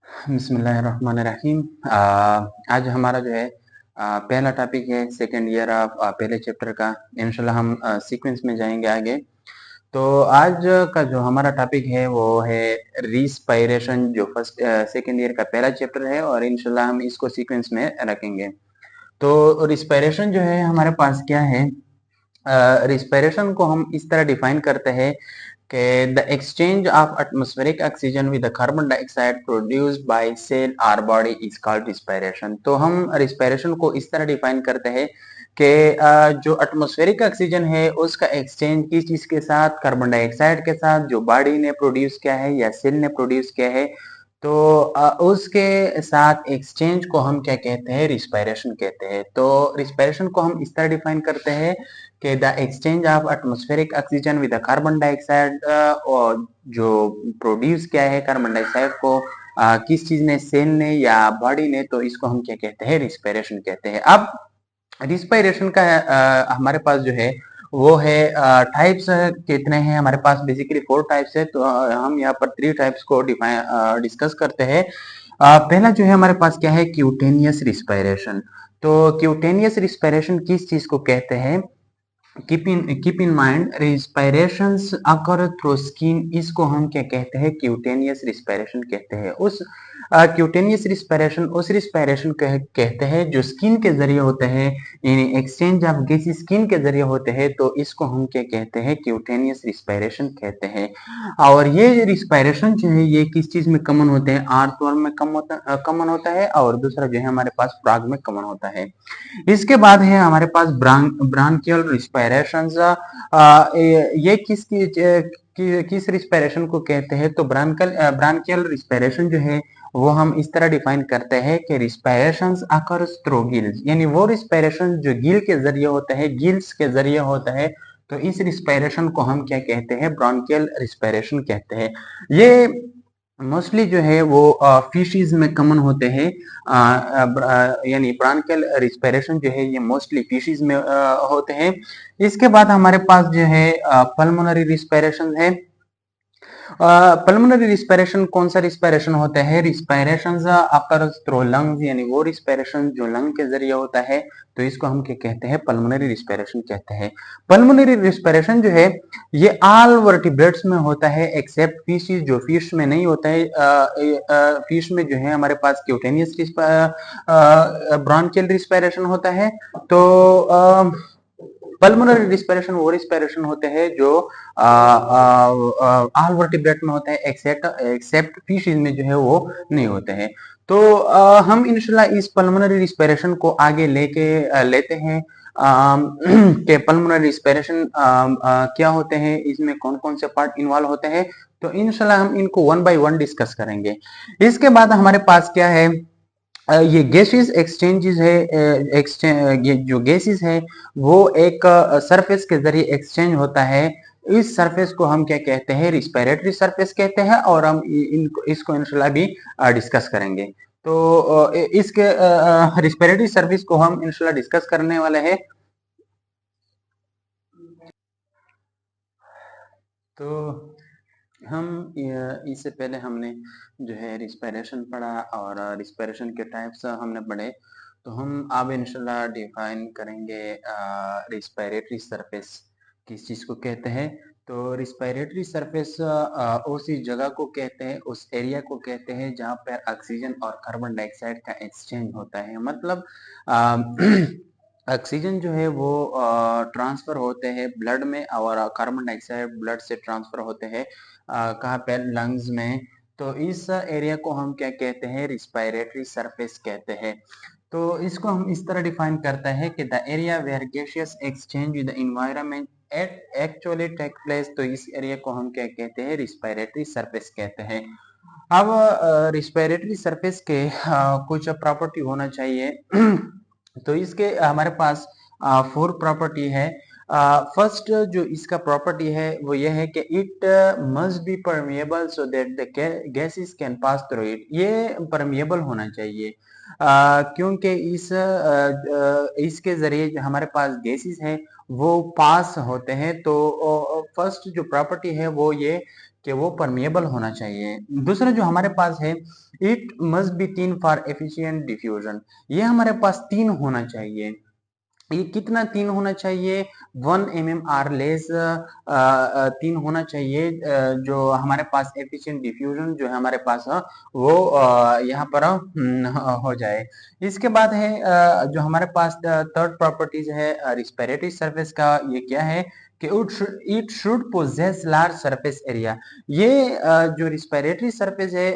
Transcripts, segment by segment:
बिस्मिल्लाहिर्रहमानिर्रहीम। आज हमारा जो है पहला टॉपिक है सेकंड ईयर ऑफ पहले चैप्टर का। इंशाल्लाह हम सीक्वेंस में जाएंगे आगे। तो आज का जो हमारा टॉपिक है वो है रिस्पायरेशन, जो फर्स्ट सेकंड ईयर का पहला चैप्टर है, और इंशाल्लाह हम इसको सीक्वेंस में रखेंगे। तो रिस्पायरेशन जो है हमारे पास क्या है, रिस्पायरेशन को हम इस तरह डिफाइन करते हैं कि the exchange of atmospheric oxygen with carbon dioxide produced by cell और बॉडी इज कॉल्ड रिस्पायरेशन। तो हम रिस्पायरेशन को इस तरह डिफाइन करते हैं कि जो एटमॉस्फेरिक ऑक्सीजन है उसका एक्सचेंज किस चीज के साथ, कार्बन डाइऑक्साइड के साथ, जो बॉडी ने प्रोड्यूस किया है या सेल ने प्रोड्यूस किया है, तो उसके साथ एक्सचेंज को हम क्या कहते हैं, रिस्पायरेशन कहते हैं। तो रिस्पायरेशन को हम इस तरह डिफाइन करते हैं कि the exchange of atmospheric oxygen with carbon dioxide, और जो प्रोड्यूस किया है कार्बन डाइऑक्साइड को किस चीज ने, सेल ने या बॉडी ने, तो इसको हम क्या कहते हैं, रिस्पायरेशन कहते हैं। अब रिस्पायरेशन का हमारे पास जो है वो है टाइप्स कितने हैं हमारे पास, बेसिकली 4 टाइप्स है। तो हम यहाँ पर 3 टाइप्स को डिस्कस करते हैं। पहला जो है हमारे पास क्या है, क्यूटेनियस रिस्पायरेशन। तो क्यूटेनियस रिस्पायरेशन किस चीज को कहते हैं, keep in mind, respirations occur through skin, इसको हम क्या कहते हैं, क्यूटेनियस रिस्पायरेशन कहते हैं। उस क्यूटेनियस रिस्पायरेशन उस रिस्पायरेशन कहते हैं जो स्किन के जरिए होते हैं, यानी एक्सचेंज ऑफ गैसेस स्किन के जरिए होते हैं, तो इसको हम क्या कहते हैं, क्यूटेनियस रिस्पायरेशन कहते हैं। और ये रिस्पायरेशन जो है ये किस चीज में कॉमन होते हैं, आर्थवर्म में कॉमन होता है, और दूसरा जो है हमारे पास फ्रॉग में कॉमन होता है। इसके बाद है हमारे पास ब्रांकियल रिस्पायरेशन। ये किस रिस्पायरेशन को कहते हैं, तो ब्रांकियल रिस्पायरेशन जो है वो हम इस तरह डिफाइन करते हैं कि रिस्पायरेशंस अकर्स थ्रू गिल्स, यानी वो रिस्पायरेशन जो गिल के जरिए होता है, गिल्स के जरिए होता है, तो इस रिस्पायरेशन को हम क्या कहते हैं, ब्रांकियल रिस्पायरेशन कहते हैं। ये मोस्टली जो है वो फिशेज में कॉमन होते हैं, यानी ब्रांकियल रिस्पायरेशन जो है ये मोस्टली फिशेज में होते हैं। इसके बाद हमारे पास जो है पल्मोनरी रिस्पायरेशन है। पल्मोनरी रिस्पायरेशन कौन सा रिस्पायरेशन होता है, रिस्पायरेशन अपर थ्रू लंग्स, यानी वो रिस्पायरेशन जो लंग के जरिए होता है, तो इसको हम क्या कहते हैं, पल्मोनरी रिस्पायरेशन कहते हैं। पल्मोनरी रिस्पायरेशन जो है ये ऑल वर्टिब्रेट्स में होता है एक्सेप्ट फिशेस, जो फिश में नहीं होता है। फिश में जो है हमारे पास क्यूटेनियस ब्रॉन्कियल रिस्पायरेशन होता है। तो पल्मोनरी रिस्पायरेशन वो रिस्पायरेशन होते हैं जो ऑल वर्टिब्रेट में होते हैं, एक्सेप्ट फिशेज में जो है वो नहीं होते हैं। तो हम इंशाल्लाह इस पल्मोनरी रिस्पायरेशन को आगे लेते हैं कि पल्मोनरी रिस्पायरेशन क्या होते हैं, इसमें कौन कौन से पार्ट इन्वॉल्व होते हैं। तो इंशाल्लाह हम इनको वन बाय वन डिस्कस करेंगे। इसके बाद हमारे पास क्या है, ये गैसेस एक्सचेंजेस है। ये जो गैसेस है वो एक सरफेस के जरिए एक्सचेंज होता है। इस सरफेस को हम क्या कहते हैं, रिस्पायरेटरी सरफेस कहते हैं, और हम इसको इंशाल्लाह भी डिस्कस करेंगे। तो इसके रिस्पायरेटरी सरफेस को हम इंशाल्लाह डिस्कस करने वाले हैं। तो हम इससे पहले हमने जो है रिस्पायरेशन पढ़ा, और रिस्पायरेशन के टाइप्स हमने पढ़े। तो हम अब इंशाल्लाह डिफाइन करेंगे रिस्पायरेटरी सरफेस किस चीज़ को कहते हैं। तो रिस्पायरेटरी सरफेस उसी जगह को कहते हैं, उस एरिया को कहते हैं जहाँ पर ऑक्सीजन और कार्बन डाइऑक्साइड का एक्सचेंज होता है। मतलब ऑक्सीजन जो है वो ट्रांसफर होते हैं ब्लड में, और कार्बन डाइऑक्साइड ब्लड से ट्रांसफर होते हैं कहाँ पे, लंग्स में। तो इस एरिया को हम क्या कहते हैं, रिस्पायरेटरी सरफेस कहते हैं। तो इसको हम इस तरह डिफाइन करते हैं कि the area where gaseous exchange with the environment actually take place, तो इस एरिया को हम क्या कहते हैं, रिस्पायरेटरी सरफेस कहते हैं। अब रिस्पायरेटरी सरफेस के कुछ प्रॉपर्टी होना चाहिए। तो इसके हमारे पास 4 प्रॉपर्टी है। फर्स्ट जो इसका प्रॉपर्टी है वो ये है कि it must be permeable so that the gases can pass through it. ये परमिएबल होना चाहिए क्योंकि इसके जरिए जो हमारे पास गैसेस है वो पास होते हैं। तो फर्स्ट जो प्रॉपर्टी है वो ये कि वो परमिएबल होना चाहिए। दूसरा जो हमारे पास है, it must be thin for efficient diffusion, ये हमारे पास तीन होना चाहिए। ये कितना तीन होना चाहिए, 1 mmR लेस तीन होना चाहिए, जो हमारे पास एफिशिएंट डिफ्यूजन जो है हमारे पास वो यहाँ पर हो जाए। इसके बाद है जो हमारे पास थर्ड प्रॉपर्टीज है रिस्पिरेटरी सरफेस का, ये क्या है कि it should possess large surface area. ये जो रिस्पिरेटरी सरफेस है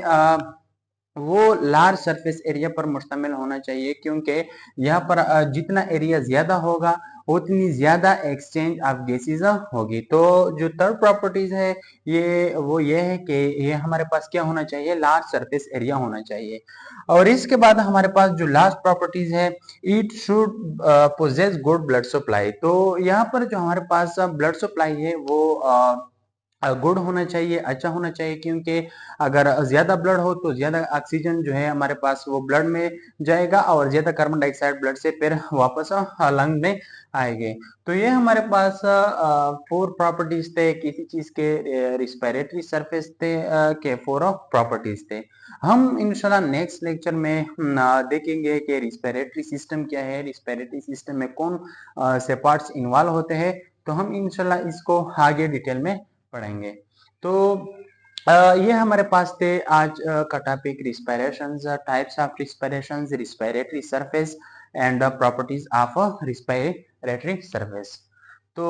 वो लार्ज सरफेस एरिया पर मुश्तमिल होना चाहिए, क्योंकि यहाँ पर जितना एरिया ज्यादा होगा उतनी ज्यादा एक्सचेंज ऑफ गैसेज होगी। तो जो थर्ड प्रॉपर्टीज है ये है कि ये हमारे पास क्या होना चाहिए, लार्ज सरफेस एरिया होना चाहिए। और इसके बाद हमारे पास जो लास्ट प्रॉपर्टीज है, it should possess good blood supply. तो यहाँ पर जो हमारे पास ब्लड सप्लाई है वो गुड होना चाहिए, अच्छा होना चाहिए, क्योंकि अगर ज्यादा ब्लड हो तो ज्यादा ऑक्सीजन जो है हमारे पास वो ब्लड में जाएगा और ज्यादा कार्बन डाइऑक्साइड ब्लड से फिर वापस लंग में आएंगे। तो ये हमारे पास 4 प्रॉपर्टीज थे किसी चीज के, रिस्पिरेटरी सरफेस थे के 4 प्रॉपर्टीज थे। हम इंशाल्लाह नेक्स्ट लेक्चर में देखेंगे कि रिस्पिरेटरी सिस्टम क्या है, रिस्पिरेटरी सिस्टम में कौन से पार्ट्स इन्वॉल्व होते हैं। तो हम इंशाल्लाह इसको आगे डिटेल में पढ़ेंगे। तो ये हमारे पास थे आज का topic, respirations, types of respirations, respiratory surface and the properties of respiratory surface. तो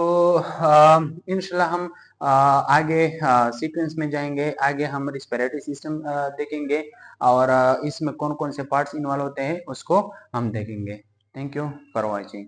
इंशाल्लाह हम आगे सीक्वेंस में जाएंगे, आगे हम रिस्पिरेटरी सिस्टम देखेंगे और इसमें कौन कौन से पार्ट्स इन्वॉल्व होते हैं उसको हम देखेंगे। Thank you for watching.